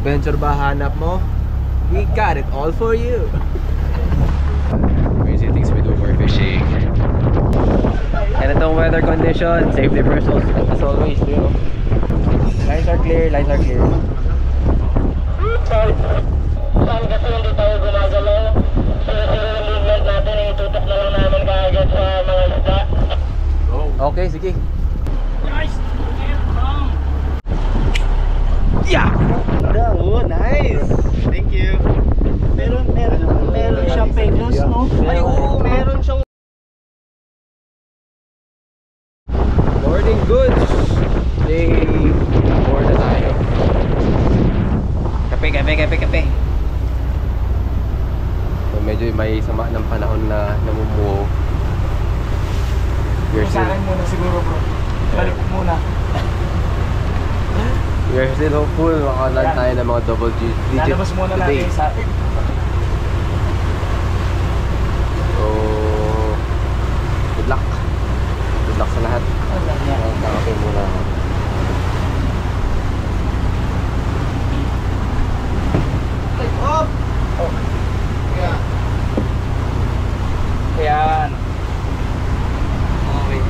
Adventure ba hanap mo? We got it all for you. Crazy things we do for fishing. And itong weather condition, safety first as always, you know. Lines are clear, lines are clear. Saan kasi hindi tayo gumagalaw? Sira-sira yung movement natin, itutok na lang namin kaagad sa mga isda. Okay, sige. Guys, Yeah! Oh, nice! Thank you. Meron siyang pelos, no? Ay, oo, meron siyang... Morning goods! Day 4 na tayo. Kape. So medyo may sama ng panahon na namumuo. Sa akin muna siguro, bro. Balik muna. We're still hopeful makalag tayo ng mga double digits Lalabas muna today. natin sa atin. So, good luck. Good luck sa lahat. Kape muna. Up! Oh. Yeah. Ayan. Okay.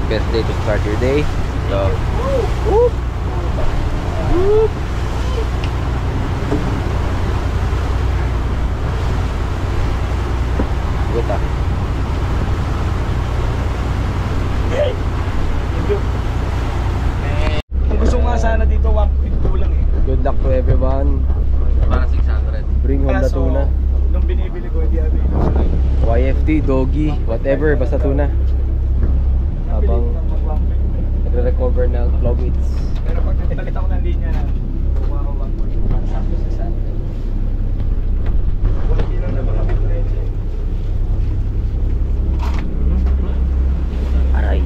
Best day to start your day. So, whoop. Whoop. Good ah. Kung gusto nga sana dito, 1.2 lang eh. Good luck to everyone. Para 600. Bring home the tuna. Nung binibili ko, hindi available. YFT, doggy, whatever, basta tuna. Habang nagre-recover ng claw bits. Pero pag nagpalit ako ng linya na, kuha ko 1.1 sakto sa saan. 1 kilo na mga pituleche. Aray.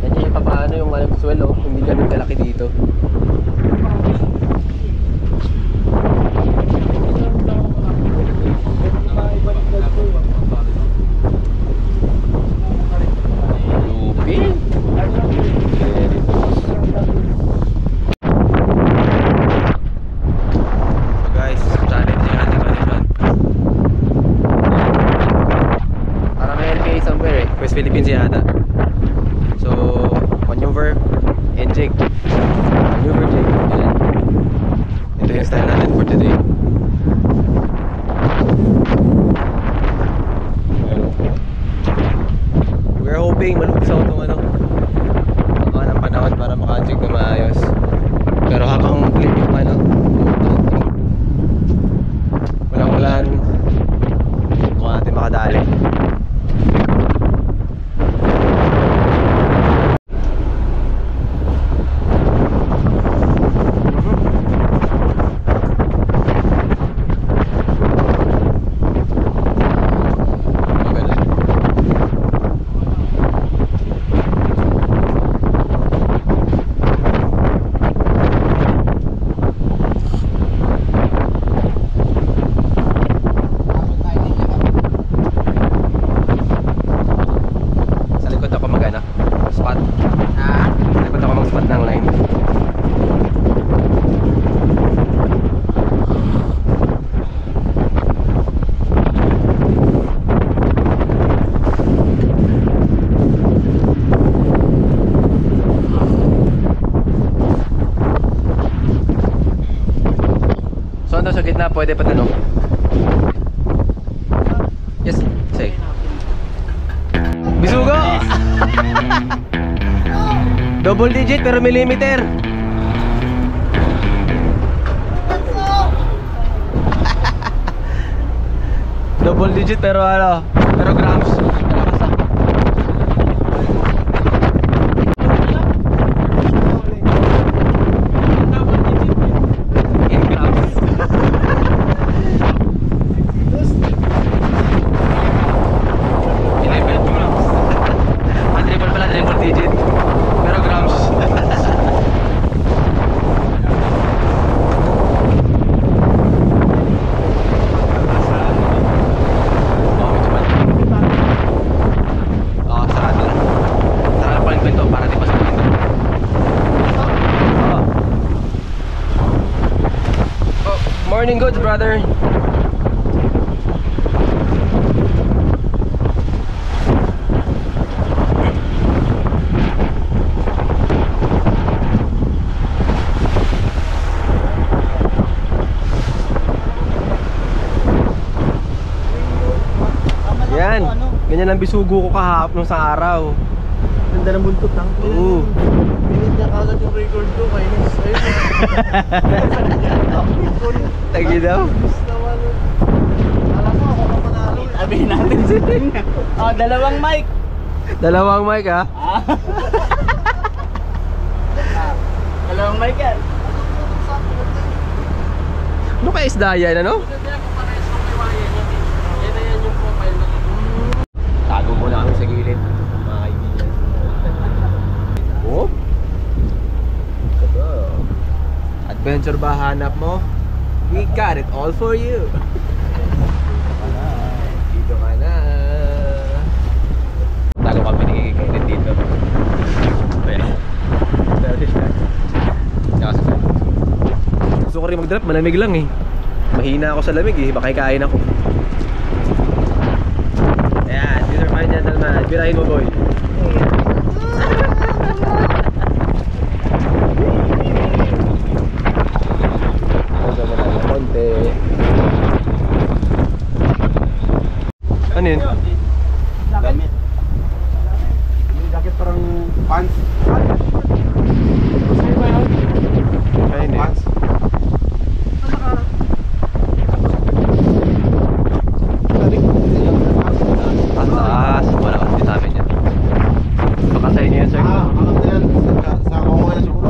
Ganyan yung papaano yung malam swell, oh. Hindi ganun kalaki dito. Philippines yata. So, maneuver and jig. Maneuver, jig. Ayan. Ito yung style natin for today. We're hoping malugsaw itong ano, mga ng panahon para maka-jig na maayos. Pero habang clip yung ano, walang ulan, kung natin makadali. Sa gitna, pwede pa tanong. Yes, say. Bisugo! Double digit pero millimeter. Double digit pero ano, pero grams. Morning goods, brother. Yan, ganyan ang bisugo ko kahapon sa araw. Ganda ng buntot ng. Oo. Minit niya kagad yung record ko. Kainis. Ayun. Tagi daw. Alam mo, ako ka panalo. Sabihin natin siya. Oh, dalawang mic. Dalawang mic ha. Dalawang mic yan. Ano kaya isda yan, ano? Tago muna kami sa gilid, mga kaibigan. Oh? Adventure ba hanap mo? We got it all for you. Dito ka na. Tago kami ni Kenneth dito. Ayan. Gusto ko rin mag-drop, malamig lang eh. Mahina ako sa lamig eh, baka kain ako. Ayan, these are my gentlemen. Birahin mo, boy. Konti. Ano yun? Damit. Yung jacket parang pants. Ay, hindi. Pants. Taas, wala kasi sa amin yan. Baka sa inyo yan, sir. Alam na yan. Sa kuha na siguro.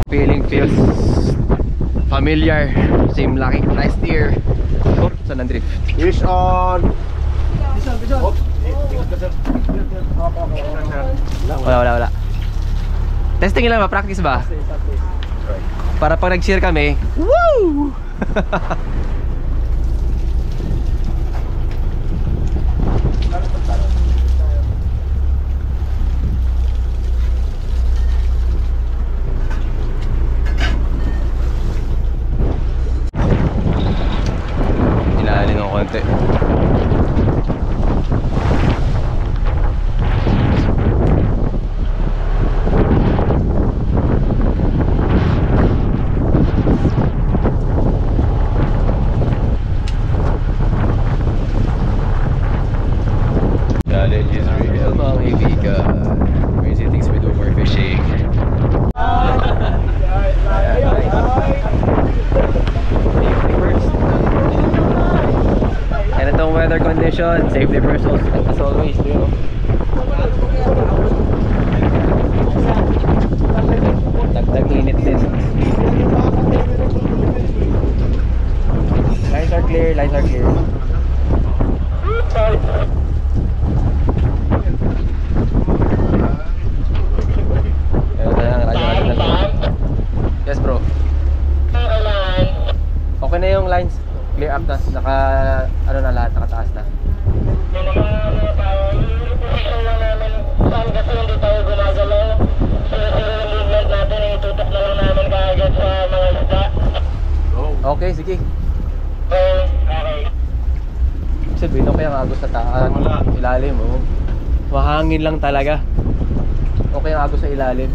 Feeling feels familiar. Same like last year. Oh, saan ang drift? Wish on. Oops. Wala. Testing lang ba? Practice ba? Para pag nag-share kami, woo! Ilalim ng konti. Challenge is real, mga kaibigan. Crazy things we do for fishing. Safety first. And itong weather condition, safety first as always, you know. Dagdag init din. Lines are clear, lines are clear. Yes, bro. Okay na yung lines. Clear up na. Naka, ano na lahat, nakataas na. Position lang namin saan kasi hindi tayo gumagalaw. Sira-sira yung movement natin, itutok na lang namin kaagad sa mga isda. Okay, sige. Okay. Sabihin okay ang agos sa taas. Ilalim, oh. Mahangin lang talaga. Okay ang agos sa ilalim.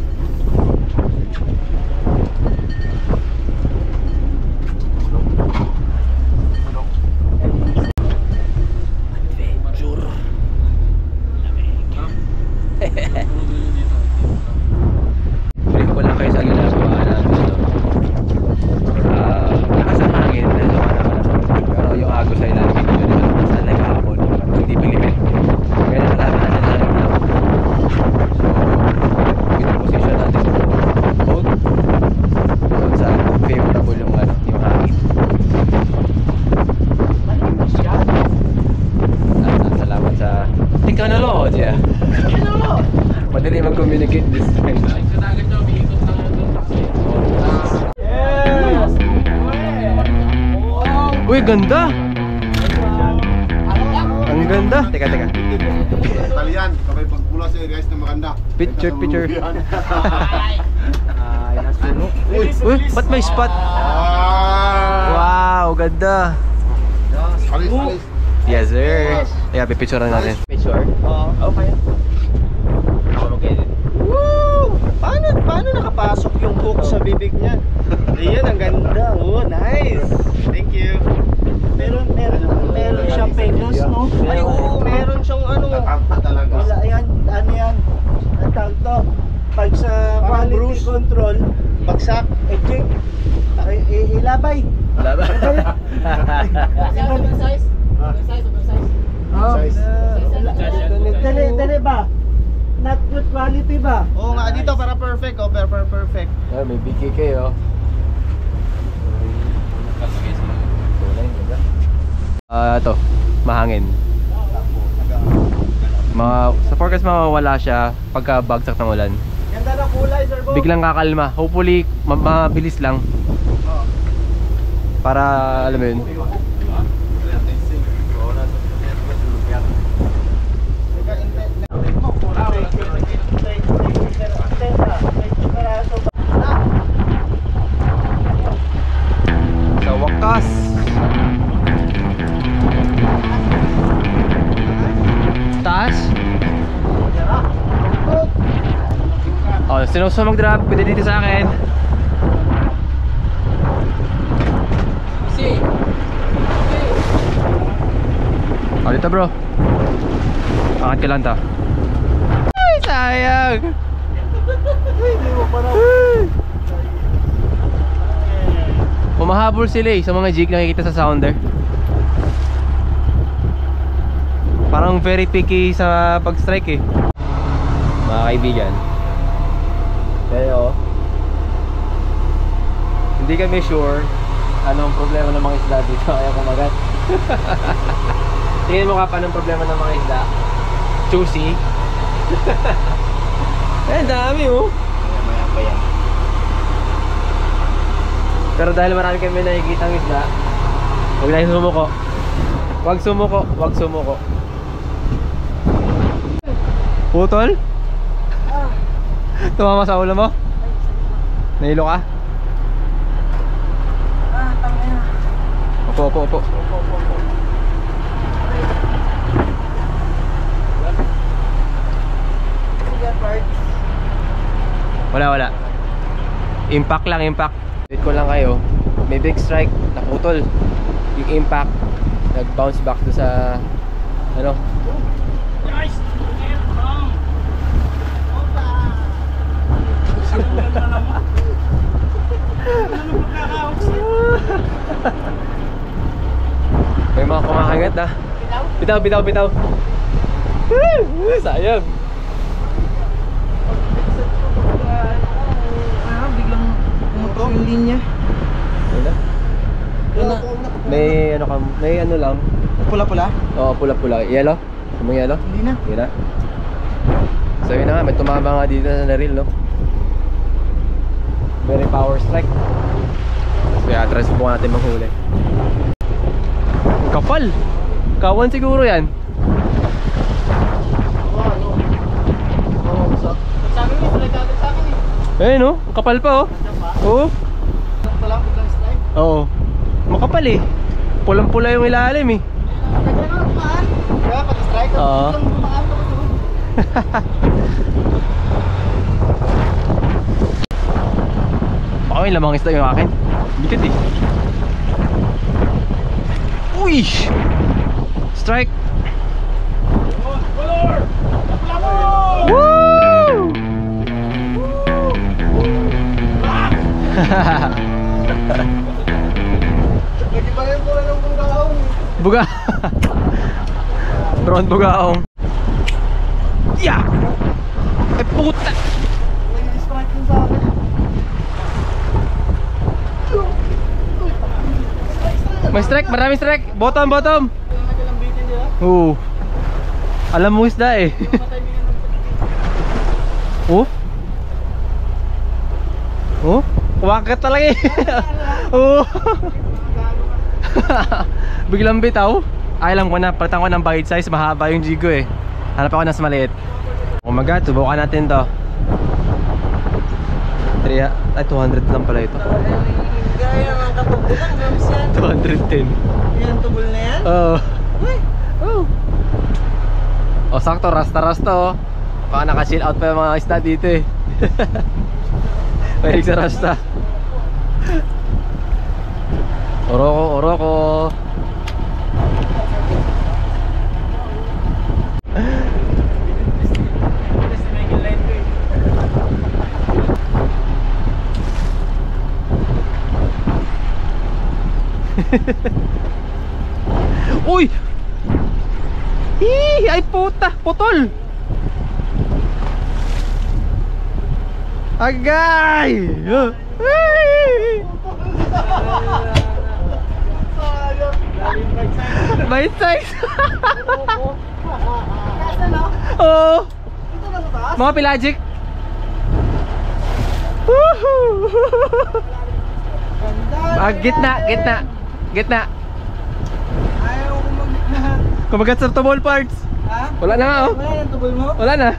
Balik ko lang kayo sa ginagawa namin. Lakas ang hangin dahil pero yung agos sa ilalim hindi ko naman sa nag-aapon. Hindi bilibid. Kaya nakalaman natin sa nag-aapon. So, position natin hold doon sa favorable yung hangin. Salamat sa technology. Madali mag-communicate this time. Uy, ganda! Ang ganda! Teka. Italian, kapag pagpula sa'yo guys na maganda. Picture. Uy, ba't may spot? Wow, ganda. Yes, sir. Yeah, pipicturean natin. Picture? Oo. Okay. Ako mag-edit. Woo! Paano nakapasok yung hook sa bibig niya? Ayan, ang ganda. Oh, nice. Thank you. Meron siyang pegos, no? Ay, oo, meron siyang ano. Wala, ayan, ano yan? Ang tawag to. Pag sa quality control, bagsak, check. Ilabay. Wala ba? Oversize? Oversize? Oh, Size? dali ba? Not good quality ba? Oo nga, dito para perfect, oh, perfect. Yeah, may BKK oh. Ito, mahangin. Sa forecast mawawala siya pagka bagsak ng ulan. Ganda ng kulay, Sir Bo. Biglang kakalma. Hopefully, mabilis lang. Para, alam mo yun. Sa wakas. Taas. Oh, sino gusto mag-drop? Pwede dito sa akin. Oh, dito bro. Angat ka lang ta. Ay, sayang. Hindi mo pa na. Pumahabol sila eh sa mga jig nakikita sa sounder. Parang very picky sa pag-strike eh. Mga kaibigan. Pero hindi kami sure anong problema ng mga isda dito kaya kumagat. Tingin mo ka pa ng problema ng mga isda. Juicy. Eh, dami oh. Maya pa yan. Pero dahil marami kami nakikita ng isda, huwag na sumuko. Huwag sumuko. Putol? Tumama sa ulo mo? Nahilo ka? Tangina. Opo. Wala. Impact lang. Wait ko lang kayo. May big strike, naputol. Yung impact, nag-bounce back to sa ano? May mga kumakagat na. Bitaw. Sayang. Biglang pumutok yung linya. Wala. May ano lang. Pula-pula? Oo, pula-pula. Yellow? May yellow? Hindi na. Yun na. So yun na nga, may tumama nga dito na reel, no? Very power strike. Kaya try subukan natin manghuli. Kapal! Kawan siguro yan. Sabi mo, sulit agad sa akin eh. Eh no, kapal pa oh. Oo. Ito lang, biglang slide. Oo. Makapal eh. Pulang-pula yung ilalim eh. Kaya nga, kumaan. Kaya pati strike, Oo. biglang kumaan ako sa Baka may lamang isda yung akin. Bitit eh. Uy! Strike! Woo! Lagi pa rin pula ng bugaon. Buga! Drone bugaong. Yeah! Eh puta! May strike yung sa akin. May strike, marami strike. Bottom. nagkalambitin nila. Oo. Alam mo isda eh. Oh? Oh? Kumakat talaga eh. Oh. Biglang bitaw. Ay, alam ko na, palitan ko ng bite size, mahaba yung jigo eh. Hanap ako ng mas maliit. Oh my god, subukan natin to. Ay, 200 lang pala ito. Gaya naman kapag bilang grams yan. 210. Yan, tubol na yan. Oo. Uy, Oh. Oh, sakto, rasta-rasta oh. Baka naka-chill out pa yung mga isda dito eh. Mahilig sa rasta. Oroko, oroko. Uy! Ay puta, putol. Agay! Ay! Bite size. kasa no? Oh, Ito na sa taas? mga pelagic. Woohoo! Ganda. Gitna, gitna. Gitna. Ayaw ko mag-gitna. Kumagat sa tubol parts. Ha? Wala na nga oh. Wala yung tubol mo? Wala na.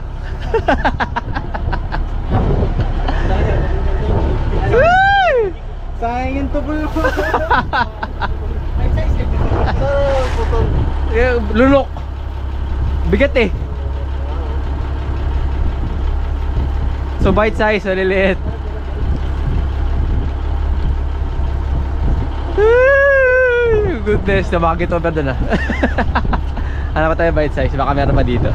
Ay! Sayang yung tubol mo. May size eh. Putol. Lunok. Bigat eh. So bite size, maliliit. Ay, goodness, namakit over doon ah. Hanap pa tayo bite size, baka meron pa dito.